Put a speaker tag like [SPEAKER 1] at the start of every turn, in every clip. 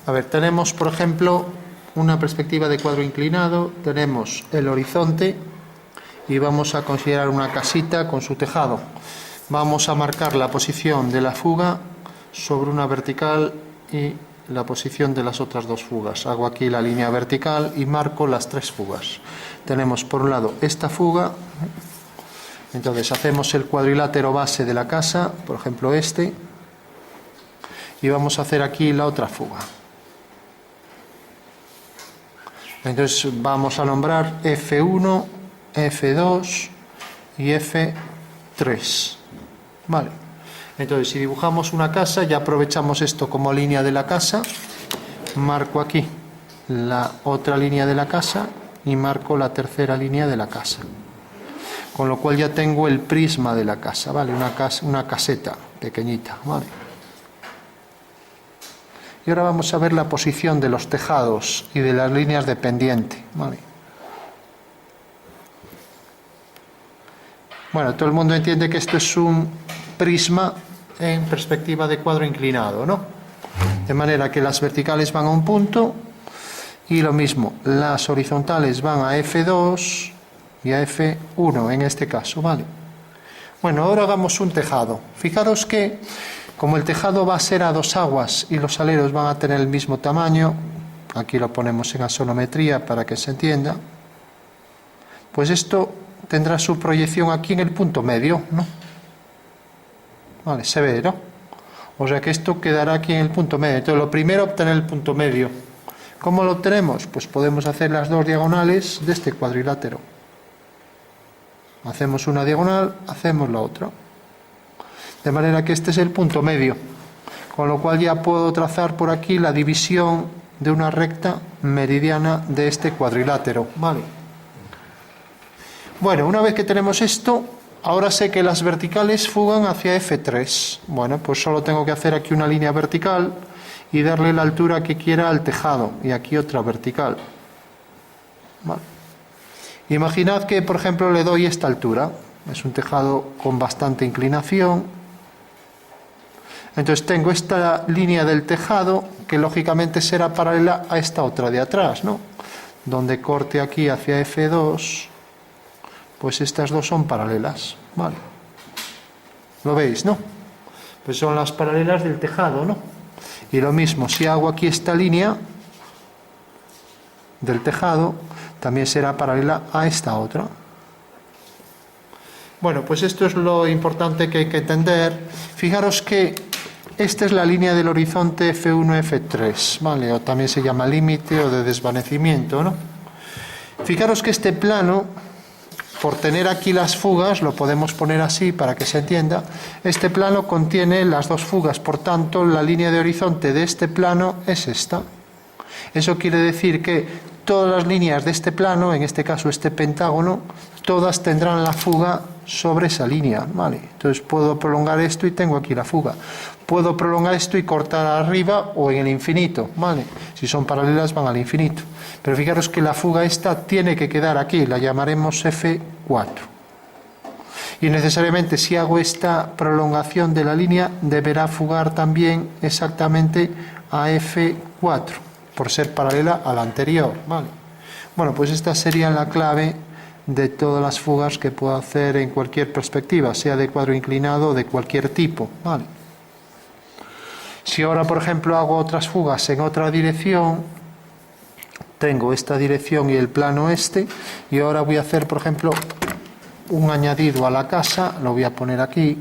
[SPEAKER 1] A ver, tenemos, por ejemplo, una perspectiva de cuadro inclinado, tenemos el horizonte y vamos a considerar una casita con su tejado. Vamos a marcar la posición de la fuga sobre una vertical y la posición de las otras dos fugas. Hago aquí la línea vertical y marco las tres fugas. Tenemos por un lado esta fuga, entonces hacemos el cuadrilátero base de la casa, por ejemplo este, y vamos a hacer aquí la otra fuga. Entonces vamos a nombrar F1, F2 y F3. Vale. Entonces si dibujamos una casa, ya aprovechamos esto como línea de la casa, marco aquí la otra línea de la casa y marco la tercera línea de la casa. Con lo cual ya tengo el prisma de la casa, ¿vale? Una caseta pequeñita, ¿vale? Y ahora vamos a ver la posición de los tejados y de las líneas de pendiente, ¿vale? Bueno, todo el mundo entiende que esto es un prisma en perspectiva de cuadro inclinado, ¿no? De manera que las verticales van a un punto y lo mismo, las horizontales van a F2 y a F1 en este caso, ¿vale? Bueno, ahora hagamos un tejado. Fijaros que como el tejado va a ser a dos aguas y los aleros van a tener el mismo tamaño, aquí lo ponemos en asonometría para que se entienda, pues esto tendrá su proyección aquí en el punto medio, ¿no? Vale, se ve, ¿no? O sea que esto quedará aquí en el punto medio. Entonces lo primero, obtener el punto medio. ¿Cómo lo obtenemos? Pues podemos hacer las dos diagonales de este cuadrilátero. Hacemos una diagonal, hacemos la otra. De manera que este es el punto medio. Con lo cual ya puedo trazar por aquí la división de una recta meridiana de este cuadrilátero. Vale. Bueno, una vez que tenemos esto, ahora sé que las verticales fugan hacia F3. Bueno, pues solo tengo que hacer aquí una línea vertical y darle la altura que quiera al tejado. Y aquí otra vertical. Vale. Imaginad que, por ejemplo, le doy esta altura. Es un tejado con bastante inclinación. Entonces tengo esta línea del tejado que lógicamente será paralela a esta otra de atrás, ¿no? Donde corte aquí hacia F2, pues estas dos son paralelas, ¿vale? ¿Lo veis, no? Pues son las paralelas del tejado, ¿no? Y lo mismo, si hago aquí esta línea del tejado, también será paralela a esta otra. Bueno, pues esto es lo importante que hay que entender. Fijaros que esta es la línea del horizonte F1, F3, ¿vale? O también se llama límite o de desvanecimiento, ¿no? Fijaros que este plano, por tener aquí las fugas, lo podemos poner así para que se entienda, este plano contiene las dos fugas, por tanto, la línea de horizonte de este plano es esta. Eso quiere decir que todas las líneas de este plano, en este caso este pentágono, todas tendrán la fuga sobre esa línea, ¿vale? Entonces puedo prolongar esto y tengo aquí la fuga. Puedo prolongar esto y cortar arriba o en el infinito, ¿vale? Si son paralelas van al infinito. Pero fijaros que la fuga esta tiene que quedar aquí, la llamaremos F4. Y necesariamente si hago esta prolongación de la línea, deberá fugar también exactamente a F4, por ser paralela a la anterior, ¿vale? Bueno, pues esta sería la clave de todas las fugas que puedo hacer en cualquier perspectiva, sea de cuadro inclinado o de cualquier tipo, ¿vale? Si ahora, por ejemplo, hago otras fugas en otra dirección, tengo esta dirección y el plano este, y ahora voy a hacer, por ejemplo, un añadido a la casa, lo voy a poner aquí.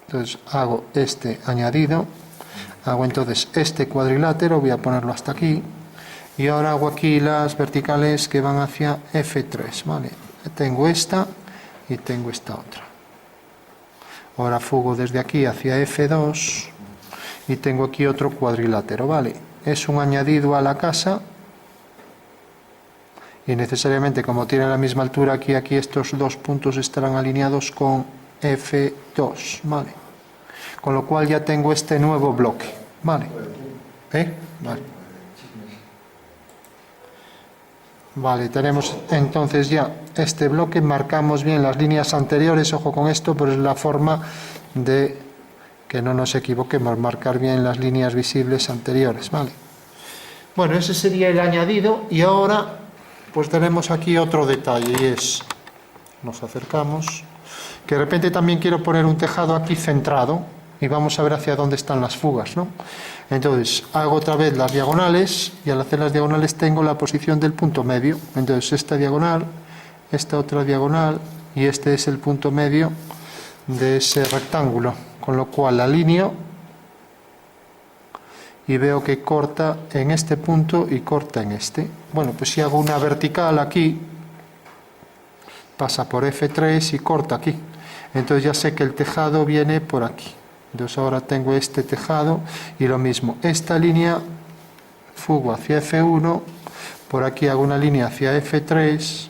[SPEAKER 1] Entonces hago este añadido, hago entonces este cuadrilátero, voy a ponerlo hasta aquí, y ahora hago aquí las verticales que van hacia F3, ¿vale? Tengo esta y tengo esta otra. Ahora fugo desde aquí hacia F2 y tengo aquí otro cuadrilátero, ¿vale? Es un añadido a la casa y necesariamente, como tiene la misma altura aquí, estos dos puntos estarán alineados con F2, ¿vale? Con lo cual ya tengo este nuevo bloque, ¿vale? Vale. Vale, tenemos entonces ya este bloque, marcamos bien las líneas anteriores, ojo con esto, pero es la forma de que no nos equivoquemos, marcar bien las líneas visibles anteriores, ¿vale? Bueno, ese sería el añadido, y ahora pues tenemos aquí otro detalle, y es, nos acercamos, que de repente también quiero poner un tejado aquí centrado, y vamos a ver hacia dónde están las fugas, ¿no? Entonces, hago otra vez las diagonales, y al hacer las diagonales tengo la posición del punto medio. Entonces, esta diagonal, esta otra diagonal, y este es el punto medio de ese rectángulo, con lo cual la alineo y veo que corta en este punto y corta en este. Bueno, pues si hago una vertical aquí, pasa por F3 y corta aquí. Entonces ya sé que el tejado viene por aquí. Entonces ahora tengo este tejado y lo mismo, esta línea fugo hacia F1, por aquí hago una línea hacia F3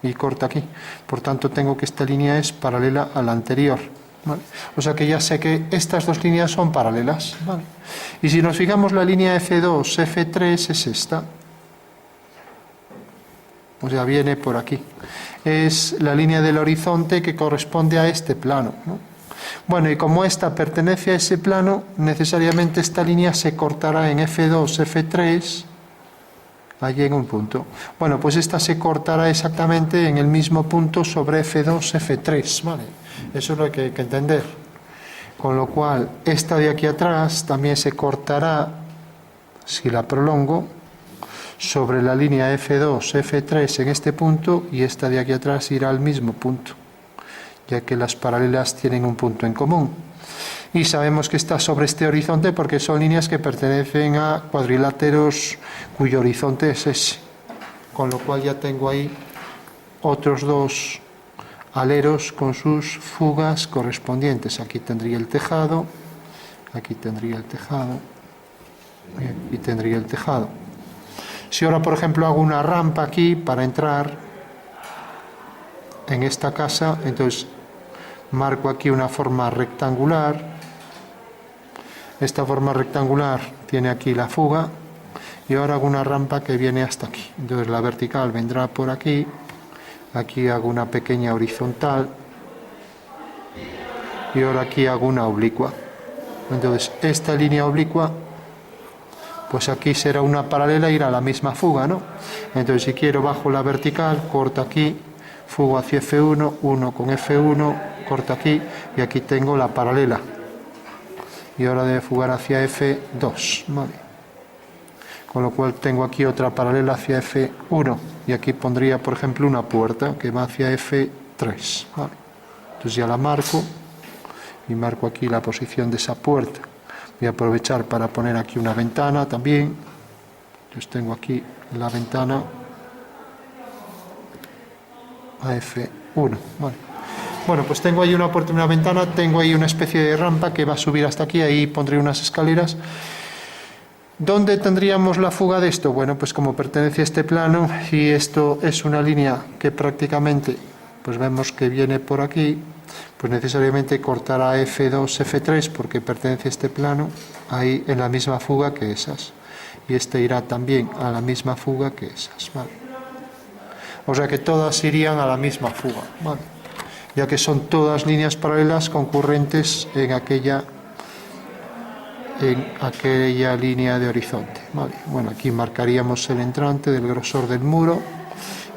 [SPEAKER 1] y corta aquí. Por tanto tengo que esta línea es paralela a la anterior, ¿vale? O sea que ya sé que estas dos líneas son paralelas, ¿vale? Y si nos fijamos, la línea F2, F3 es esta. O sea, viene por aquí. Es la línea del horizonte que corresponde a este plano, ¿no? Bueno, y como esta pertenece a ese plano, necesariamente esta línea se cortará en F2, F3, allí en un punto. Bueno, pues esta se cortará exactamente en el mismo punto sobre F2, F3, ¿vale? Eso es lo que hay que entender. Con lo cual, esta de aquí atrás también se cortará, si la prolongo, sobre la línea F2, F3 en este punto, y esta de aquí atrás irá al mismo punto, ya que las paralelas tienen un punto en común. Y sabemos que está sobre este horizonte porque son líneas que pertenecen a cuadriláteros cuyo horizonte es ese. Con lo cual ya tengo ahí otros dos aleros con sus fugas correspondientes. Aquí tendría el tejado, aquí tendría el tejado, y aquí tendría el tejado. Si ahora, por ejemplo, hago una rampa aquí para entrar en esta casa, entonces marco aquí una forma rectangular. Esta forma rectangular tiene aquí la fuga, y ahora hago una rampa que viene hasta aquí. Entonces la vertical vendrá por aquí, aquí hago una pequeña horizontal, y ahora aquí hago una oblicua. Entonces esta línea oblicua, pues aquí será una paralela, irá a la misma fuga, ¿no? Entonces si quiero, bajo la vertical, corto aquí, fugo hacia F1, 1 con F1, corto aquí, y aquí tengo la paralela. Y ahora debe fugar hacia F2, ¿vale? Con lo cual tengo aquí otra paralela hacia F1, y aquí pondría, por ejemplo, una puerta que va hacia F3, ¿vale? Entonces ya la marco, y marco aquí la posición de esa puerta. Voy a aprovechar para poner aquí una ventana también. Entonces tengo aquí la ventana a F1, ¿vale? Bueno, pues tengo ahí una puerta y una ventana, tengo ahí una especie de rampa que va a subir hasta aquí, ahí pondré unas escaleras. ¿Dónde tendríamos la fuga de esto? Bueno, pues como pertenece a este plano, y esto es una línea que prácticamente, pues vemos que viene por aquí, pues necesariamente cortará F2, F3, porque pertenece a este plano, ahí en la misma fuga que esas. Y este irá también a la misma fuga que esas, ¿vale? O sea que todas irían a la misma fuga, ¿vale? Ya que son todas líneas paralelas concurrentes en aquella línea de horizonte, ¿vale? Bueno, aquí marcaríamos el entrante del grosor del muro,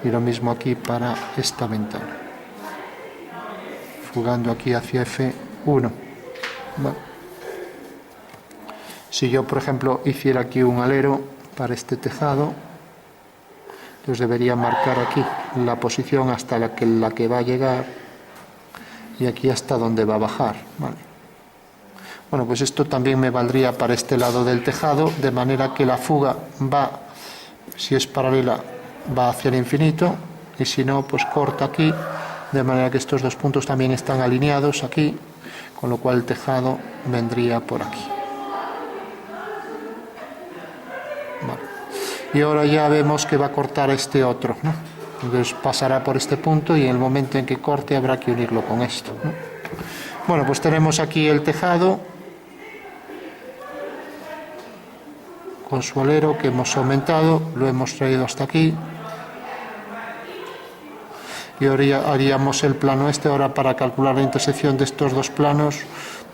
[SPEAKER 1] y lo mismo aquí para esta ventana, fugando aquí hacia F1, ¿vale? Si yo, por ejemplo, hiciera aquí un alero para este tejado, entonces debería marcar aquí la posición hasta la que va a llegar, y aquí hasta donde va a bajar, ¿vale? Bueno, pues esto también me valdría para este lado del tejado, de manera que la fuga va, si es paralela, va hacia el infinito, y si no, pues corta aquí, de manera que estos dos puntos también están alineados aquí, con lo cual el tejado vendría por aquí, vale. Y ahora ya vemos que va a cortar este otro, ¿no? Entonces pasará por este punto, y en el momento en que corte habrá que unirlo con esto, ¿no? Bueno, pues tenemos aquí el tejado con su alero que hemos aumentado, lo hemos traído hasta aquí, y ahora haríamos el plano este. Ahora, para calcular la intersección de estos dos planos,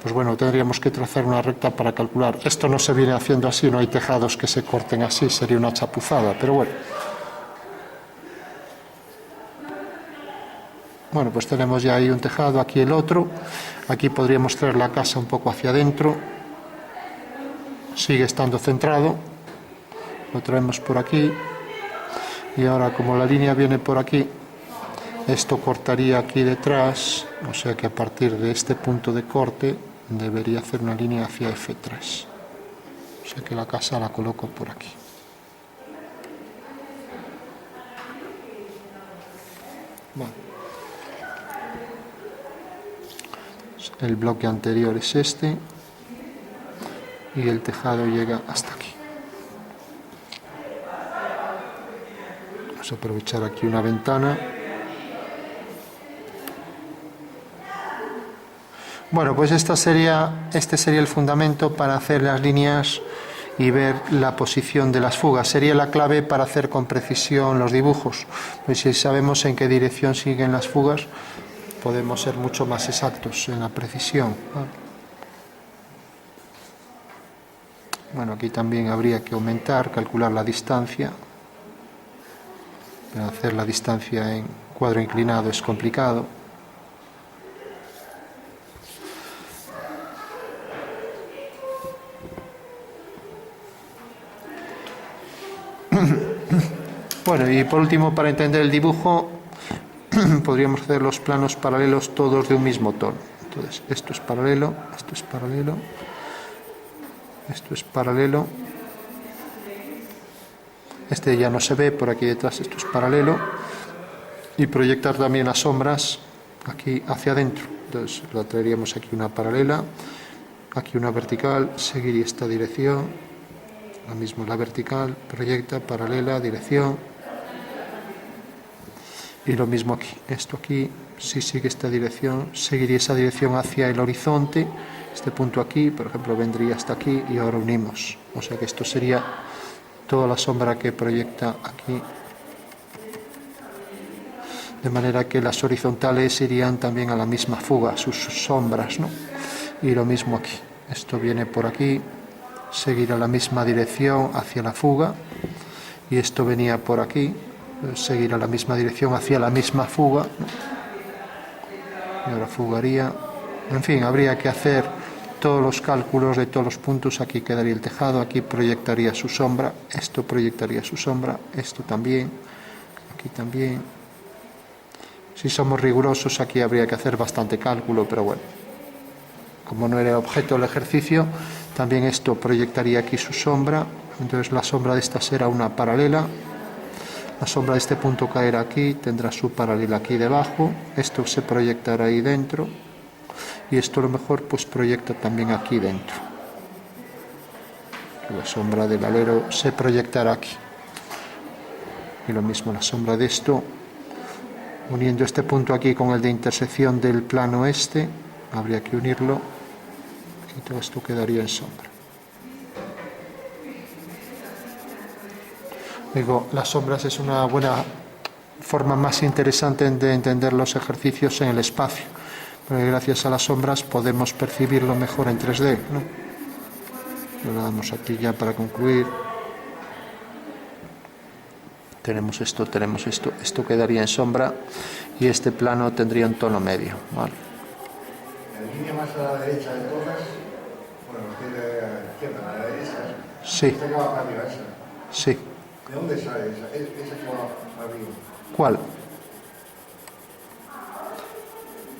[SPEAKER 1] pues bueno, tendríamos que trazar una recta para calcular. Esto no se viene haciendo así, no hay tejados que se corten así, sería una chapuzada, pero bueno. Bueno, pues tenemos ya ahí un tejado, aquí el otro. Aquí podríamos traer la casa un poco hacia adentro. Sigue estando centrado. Lo traemos por aquí. Y ahora, como la línea viene por aquí, esto cortaría aquí detrás. O sea que a partir de este punto de corte debería hacer una línea hacia F3. O sea que la casa la coloco por aquí. Vale. El bloque anterior es este y el tejado llega hasta aquí. Vamos a aprovechar aquí una ventana. Bueno, pues este sería el fundamento para hacer las líneas y ver la posición de las fugas. Sería la clave para hacer con precisión los dibujos. Pues si sabemos en qué dirección siguen las fugas, podemos ser mucho más exactos en la precisión. Bueno, aquí también habría que aumentar, calcular la distancia. Pero hacer la distancia en cuadro inclinado es complicado. Bueno, y por último, para entender el dibujo, podríamos hacer los planos paralelos todos de un mismo tono. Entonces, esto es paralelo, esto es paralelo, esto es paralelo. Este ya no se ve, por aquí detrás esto es paralelo. Y proyectar también las sombras aquí hacia adentro. Entonces, la traeríamos aquí una paralela, aquí una vertical, seguiría esta dirección. Lo mismo la vertical, proyecta, paralela, dirección. Y lo mismo aquí, esto aquí, si sigue esta dirección, seguiría esa dirección hacia el horizonte. Este punto aquí, por ejemplo, vendría hasta aquí y ahora unimos. O sea que esto sería toda la sombra que proyecta aquí. De manera que las horizontales irían también a la misma fuga, sus sombras, ¿no? Y lo mismo aquí, esto viene por aquí, seguirá la misma dirección hacia la fuga, y esto venía por aquí, seguirá la misma dirección hacia la misma fuga, ¿no? Y ahora fugaría. En fin, habría que hacer todos los cálculos de todos los puntos. Aquí quedaría el tejado, aquí proyectaría su sombra, esto proyectaría su sombra, esto también, aquí también. Si somos rigurosos, aquí habría que hacer bastante cálculo, pero bueno, como no era objeto del ejercicio, también esto proyectaría aquí su sombra. Entonces la sombra de esta será una paralela. La sombra de este punto caerá aquí, tendrá su paralela aquí debajo. Esto se proyectará ahí dentro. Y esto a lo mejor pues proyecta también aquí dentro. La sombra del alero se proyectará aquí. Y lo mismo la sombra de esto, uniendo este punto aquí con el de intersección del plano este, habría que unirlo y todo esto quedaría en sombra. Digo, las sombras es una buena forma más interesante de entender los ejercicios en el espacio, porque gracias a las sombras podemos percibirlo mejor en 3D, ¿no? Lo damos aquí ya para concluir. Tenemos esto, esto quedaría en sombra y este plano tendría un tono medio, ¿vale?
[SPEAKER 2] La línea más a la derecha de todas, bueno, tiene a la izquierda, a la derecha.
[SPEAKER 1] Sí.
[SPEAKER 2] Esta que va para arriba, esa.
[SPEAKER 1] Sí.
[SPEAKER 2] ¿De dónde sale esa? Esa que va para arriba.
[SPEAKER 1] ¿Cuál?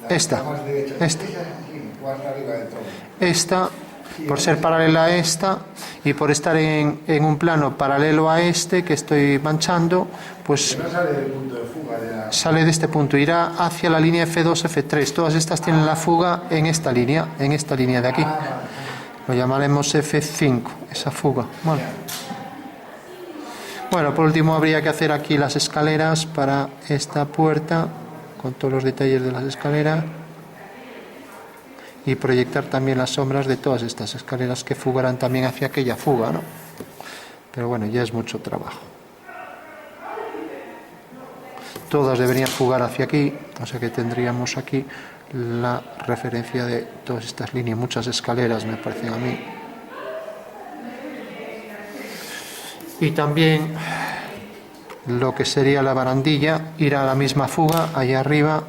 [SPEAKER 1] Esta.
[SPEAKER 2] La más derecha.
[SPEAKER 1] Esta.
[SPEAKER 2] Esa sí, va hasta arriba de todo.
[SPEAKER 1] Esta, por ser paralela a esta y por estar en un plano paralelo a este que estoy manchando, pues
[SPEAKER 2] Que no sale del punto de fuga de la...
[SPEAKER 1] sale de este punto, irá hacia la línea F2, F3. Todas estas tienen la fuga en esta línea de aquí. Lo llamaremos F5, esa fuga. Bueno, por último habría que hacer aquí las escaleras para esta puerta, con todos los detalles de las escaleras, y proyectar también las sombras de todas estas escaleras que fugarán también hacia aquella fuga, ¿no? Pero bueno, ya es mucho trabajo. todas deberían fugar hacia aquí, o sea que tendríamos aquí la referencia de todas estas líneas, muchas escaleras me parecen a mí. Y también lo que sería la barandilla irá a la misma fuga, allá arriba.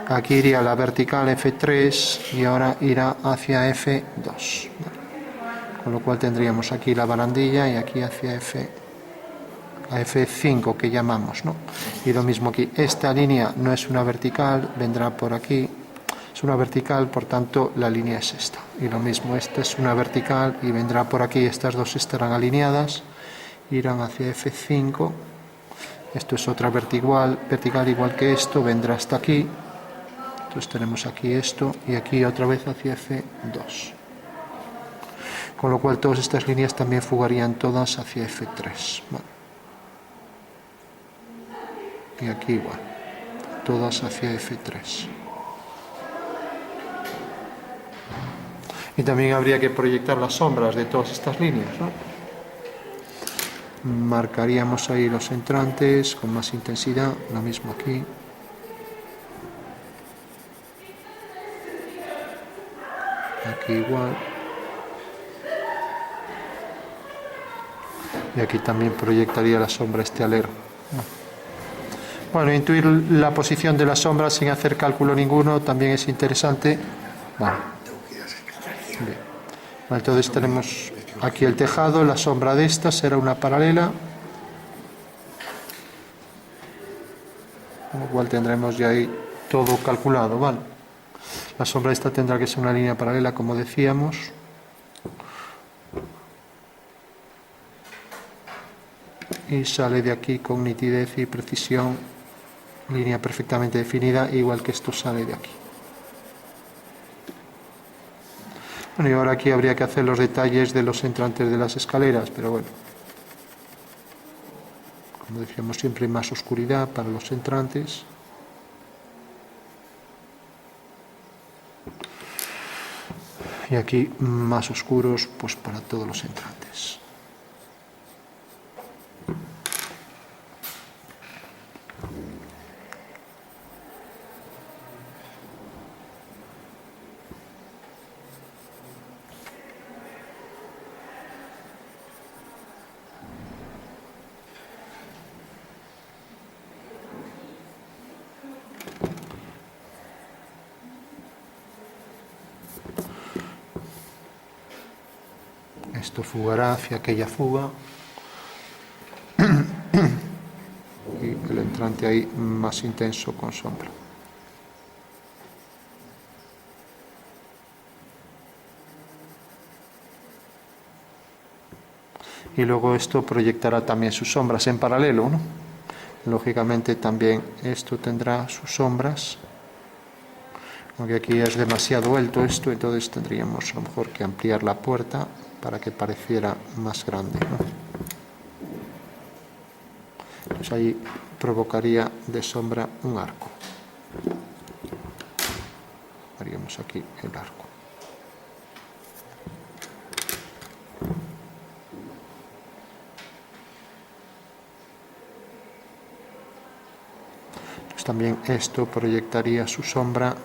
[SPEAKER 1] Aquí iría la vertical F3 y ahora irá hacia F2. Con lo cual tendríamos aquí la barandilla y aquí hacia F5 que llamamos, ¿no? Y lo mismo aquí. Esta línea no es una vertical, vendrá por aquí. Es una vertical, por tanto la línea es esta. Y lo mismo, esta es una vertical y vendrá por aquí. Estas dos estarán alineadas, irán hacia F5. Esto es otra vertical igual que esto, vendrá hasta aquí. Entonces tenemos aquí esto y aquí otra vez hacia F2. Con lo cual todas estas líneas también fugarían todas hacia F3. Bueno. Y aquí igual, todas hacia F3. Y también habría que proyectar las sombras de todas estas líneas, ¿no? Marcaríamos ahí los entrantes con más intensidad, lo mismo aquí. Aquí igual. Y aquí también proyectaría la sombra este alero. Bueno, intuir la posición de la sombra sin hacer cálculo ninguno también es interesante. Vale. Bien. Vale, entonces tenemos aquí el tejado, la sombra de esta será una paralela. Con lo cual tendremos ya ahí todo calculado, ¿vale? La sombra de esta tendrá que ser una línea paralela, como decíamos. Y sale de aquí con nitidez y precisión, línea perfectamente definida, igual que esto sale de aquí. Bueno, y ahora aquí habría que hacer los detalles de los entrantes de las escaleras, pero bueno, como decíamos, siempre hay más oscuridad para los entrantes. Y aquí más oscuros pues para todos los entrantes. Esto fugará hacia aquella fuga y el entrante ahí más intenso con sombra. Y luego esto proyectará también sus sombras en paralelo, ¿no? Lógicamente también esto tendrá sus sombras, aunque aquí es demasiado alto esto, entonces tendríamos a lo mejor que ampliar la puerta para que pareciera más grande, ¿no? Entonces ahí provocaría de sombra un arco. Haríamos aquí el arco. Entonces también esto proyectaría su sombra.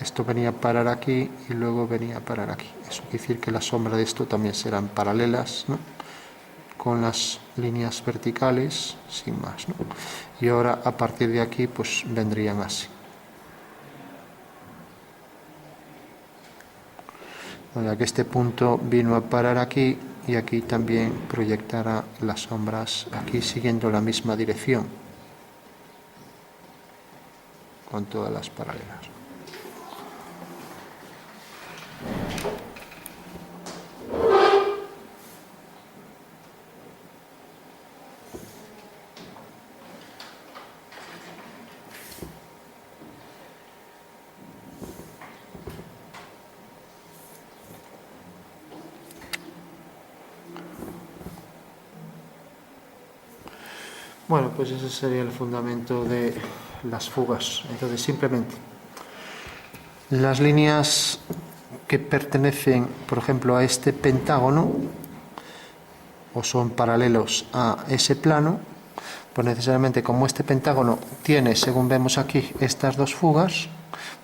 [SPEAKER 1] Esto venía a parar aquí y luego venía a parar aquí. Eso quiere decir que la sombra de esto también serán paralelas, ¿no? Con las líneas verticales, sin más, ¿no? Y ahora a partir de aquí pues vendrían así. Ya que este punto vino a parar aquí y aquí también proyectará las sombras aquí siguiendo la misma dirección con todas las paralelas. Bueno, pues ese sería el fundamento de las fugas. Entonces, simplemente, las líneas que pertenecen, por ejemplo, a este pentágono, o son paralelos a ese plano, Pues necesariamente como este pentágono tiene, según vemos aquí, estas dos fugas,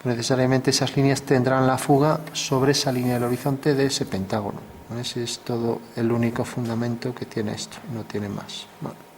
[SPEAKER 1] pues necesariamente esas líneas tendrán la fuga sobre esa línea del horizonte de ese pentágono. Ese es todo el único fundamento que tiene esto, no tiene más. Bueno.